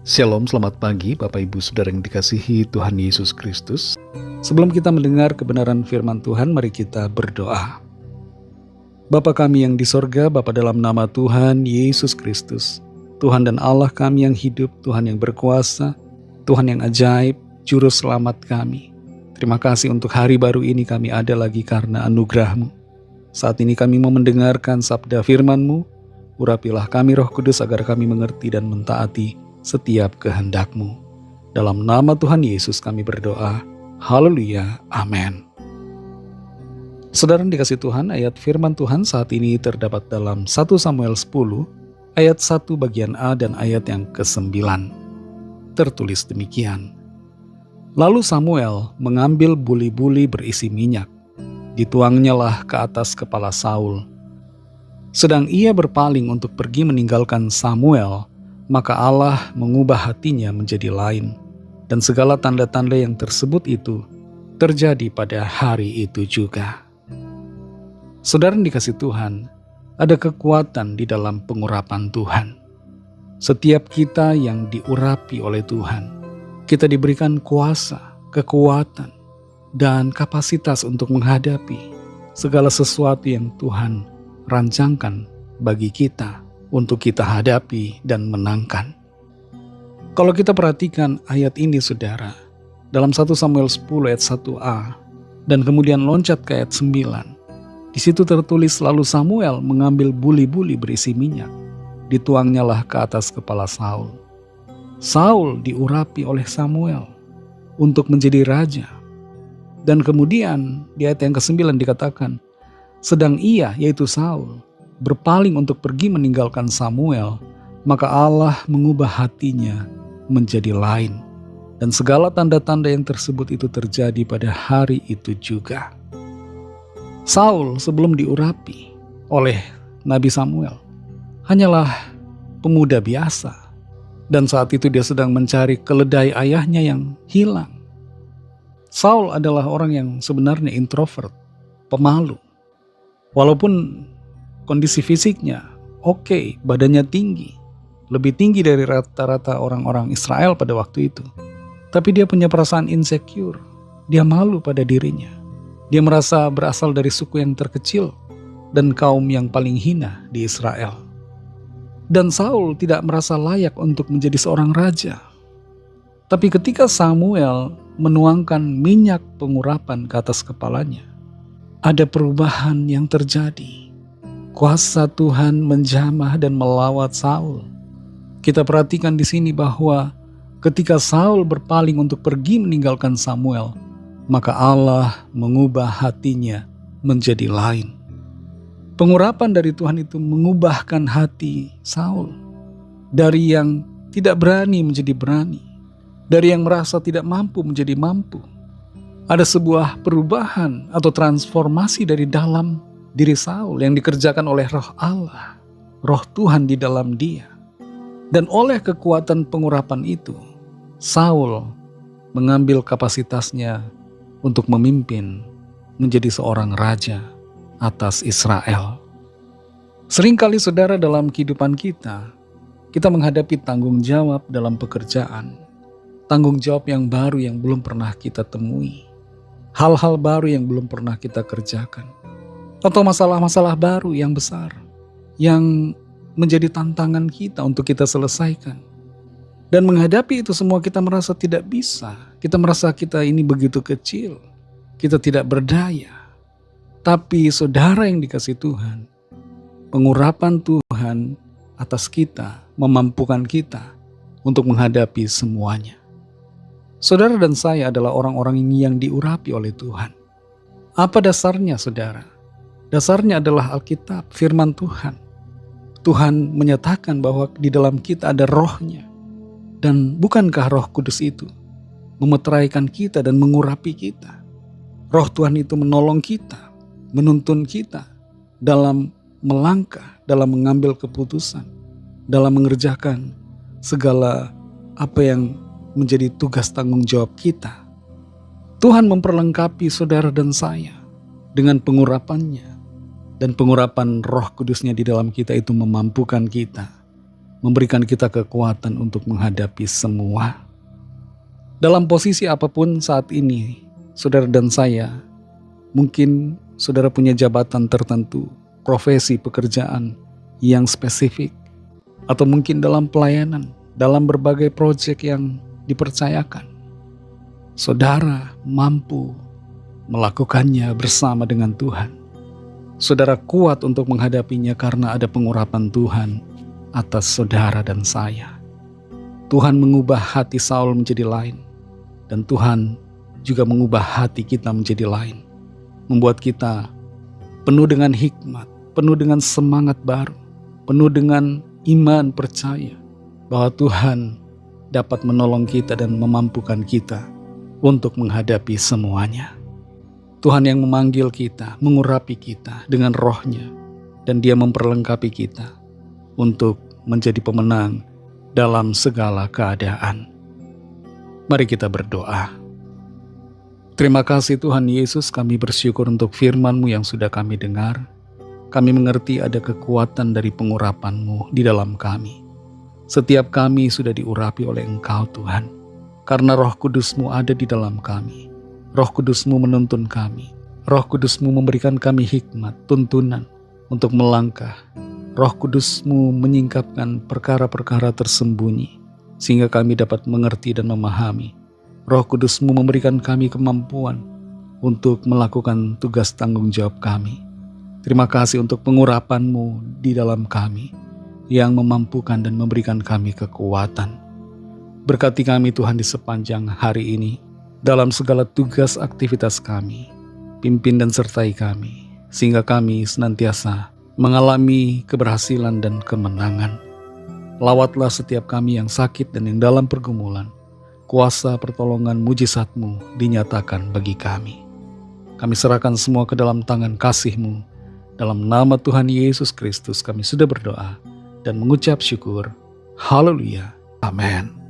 Shalom, selamat pagi Bapak Ibu Saudara yang dikasihi Tuhan Yesus Kristus. Sebelum kita mendengar kebenaran firman Tuhan, mari kita berdoa. Bapa kami yang di sorga, Bapa dalam nama Tuhan Yesus Kristus, Tuhan dan Allah kami yang hidup, Tuhan yang berkuasa, Tuhan yang ajaib, Juru Selamat kami. Terima kasih untuk hari baru ini kami ada lagi karena anugerah-Mu. Saat ini kami mau mendengarkan sabda firman-Mu, urapilah kami Roh Kudus agar kami mengerti dan mentaati setiap kehendak-Mu. Dalam nama Tuhan Yesus kami berdoa. Haleluya. Amin. Saudara yang dikasihi Tuhan, ayat firman Tuhan saat ini terdapat dalam 1 Samuel 10, ayat 1 bagian A dan ayat yang ke-9. Tertulis demikian. Lalu Samuel mengambil buli-buli berisi minyak, dituangnyalah ke atas kepala Saul. Sedang ia berpaling untuk pergi meninggalkan Samuel, maka Allah mengubah hatinya menjadi lain, dan segala tanda-tanda yang tersebut itu terjadi pada hari itu juga. Saudara yang dikasihi Tuhan, ada kekuatan di dalam pengurapan Tuhan. Setiap kita yang diurapi oleh Tuhan, kita diberikan kuasa, kekuatan, dan kapasitas untuk menghadapi segala sesuatu yang Tuhan rancangkan bagi kita untuk kita hadapi dan menangkan. Kalau kita perhatikan ayat ini saudara, dalam 1 Samuel 10 ayat 1a, dan kemudian loncat ke ayat 9, di situ tertulis lalu Samuel mengambil buli-buli berisi minyak, dituangnyalah ke atas kepala Saul. Saul diurapi oleh Samuel untuk menjadi raja. Dan kemudian di ayat yang ke-9 dikatakan, sedang ia, yaitu Saul, berpaling untuk pergi meninggalkan Samuel, maka Allah mengubah hatinya menjadi lain. Dan segala tanda-tanda yang tersebut itu terjadi pada hari itu juga. Saul sebelum diurapi oleh Nabi Samuel hanyalah pemuda biasa. Dan saat itu dia sedang mencari keledai ayahnya yang hilang. Saul adalah orang yang sebenarnya introvert, pemalu. Walaupun kondisi fisiknya oke, badannya tinggi, lebih tinggi dari rata-rata orang-orang Israel pada waktu itu. Tapi dia punya perasaan insecure, dia malu pada dirinya. Dia merasa berasal dari suku yang terkecil dan kaum yang paling hina di Israel. Dan Saul tidak merasa layak untuk menjadi seorang raja. Tapi ketika Samuel menuangkan minyak pengurapan ke atas kepalanya, ada perubahan yang terjadi. Kuasa Tuhan menjamah dan melawat Saul. Kita perhatikan di sini bahwa ketika Saul berpaling untuk pergi meninggalkan Samuel, maka Allah mengubah hatinya menjadi lain. Pengurapan dari Tuhan itu mengubahkan hati Saul. Dari yang tidak berani menjadi berani. Dari yang merasa tidak mampu menjadi mampu. Ada sebuah perubahan atau transformasi dari dalam diri Saul yang dikerjakan oleh Roh Allah, Roh Tuhan di dalam dia. Dan oleh kekuatan pengurapan itu, Saul mengambil kapasitasnya untuk memimpin menjadi seorang raja atas Israel. Seringkali saudara dalam kehidupan kita menghadapi tanggung jawab dalam pekerjaan, tanggung jawab yang baru yang belum pernah kita temui, hal-hal baru yang belum pernah kita kerjakan, atau masalah-masalah baru yang besar yang menjadi tantangan kita untuk kita selesaikan. Dan menghadapi itu semua kita merasa tidak bisa. Kita merasa kita ini begitu kecil. Kita tidak berdaya. Tapi saudara yang dikasihi Tuhan, pengurapan Tuhan atas kita memampukan kita untuk menghadapi semuanya. Saudara dan saya adalah orang-orang ini yang diurapi oleh Tuhan. Apa dasarnya saudara? Dasarnya adalah Alkitab, firman Tuhan. Tuhan menyatakan bahwa di dalam kita ada rohnya. Dan bukankah Roh Kudus itu memeteraikan kita dan mengurapi kita? Roh Tuhan itu menolong kita, menuntun kita dalam melangkah, dalam mengambil keputusan, dalam mengerjakan segala apa yang menjadi tugas tanggung jawab kita. Tuhan memperlengkapi saudara dan saya dengan pengurapannya. Dan pengurapan Roh Kudusnya di dalam kita itu memampukan kita memberikan kita kekuatan untuk menghadapi semua. Dalam posisi apapun saat ini, saudara dan saya, mungkin saudara punya jabatan tertentu, profesi pekerjaan yang spesifik, atau mungkin dalam pelayanan, dalam berbagai proyek yang dipercayakan. Saudara mampu melakukannya bersama dengan Tuhan. Saudara kuat untuk menghadapinya karena ada pengurapan Tuhan atas saudara dan saya. Tuhan mengubah hati Saul menjadi lain, dan Tuhan juga mengubah hati kita menjadi lain, membuat kita penuh dengan hikmat, penuh dengan semangat baru, penuh dengan iman percaya bahwa Tuhan dapat menolong kita dan memampukan kita untuk menghadapi semuanya. Tuhan yang memanggil kita, mengurapi kita dengan roh-Nya, dan Dia memperlengkapi kita untuk menjadi pemenang dalam segala keadaan. Mari kita berdoa. Terima kasih Tuhan Yesus, kami bersyukur untuk firman-Mu yang sudah kami dengar. Kami mengerti ada kekuatan dari pengurapan-Mu di dalam kami. Setiap kami sudah diurapi oleh Engkau Tuhan, karena Roh Kudus-Mu ada di dalam kami. Roh Kudus-Mu menuntun kami. Roh Kudus-Mu memberikan kami hikmat, tuntunan untuk melangkah. Roh Kudus-Mu menyingkapkan perkara-perkara tersembunyi, sehingga kami dapat mengerti dan memahami. Roh Kudus-Mu memberikan kami kemampuan untuk melakukan tugas tanggung jawab kami. Terima kasih untuk pengurapan-Mu di dalam kami, yang memampukan dan memberikan kami kekuatan. Berkati kami Tuhan di sepanjang hari ini, dalam segala tugas aktivitas kami, pimpin dan sertai kami, sehingga kami senantiasa mengalami keberhasilan dan kemenangan. Lawatlah setiap kami yang sakit dan yang dalam pergumulan. Kuasa pertolongan mujizat-Mu dinyatakan bagi kami. Kami serahkan semua ke dalam tangan kasih-Mu. Dalam nama Tuhan Yesus Kristus kami sudah berdoa dan mengucap syukur. Haleluya. Amin.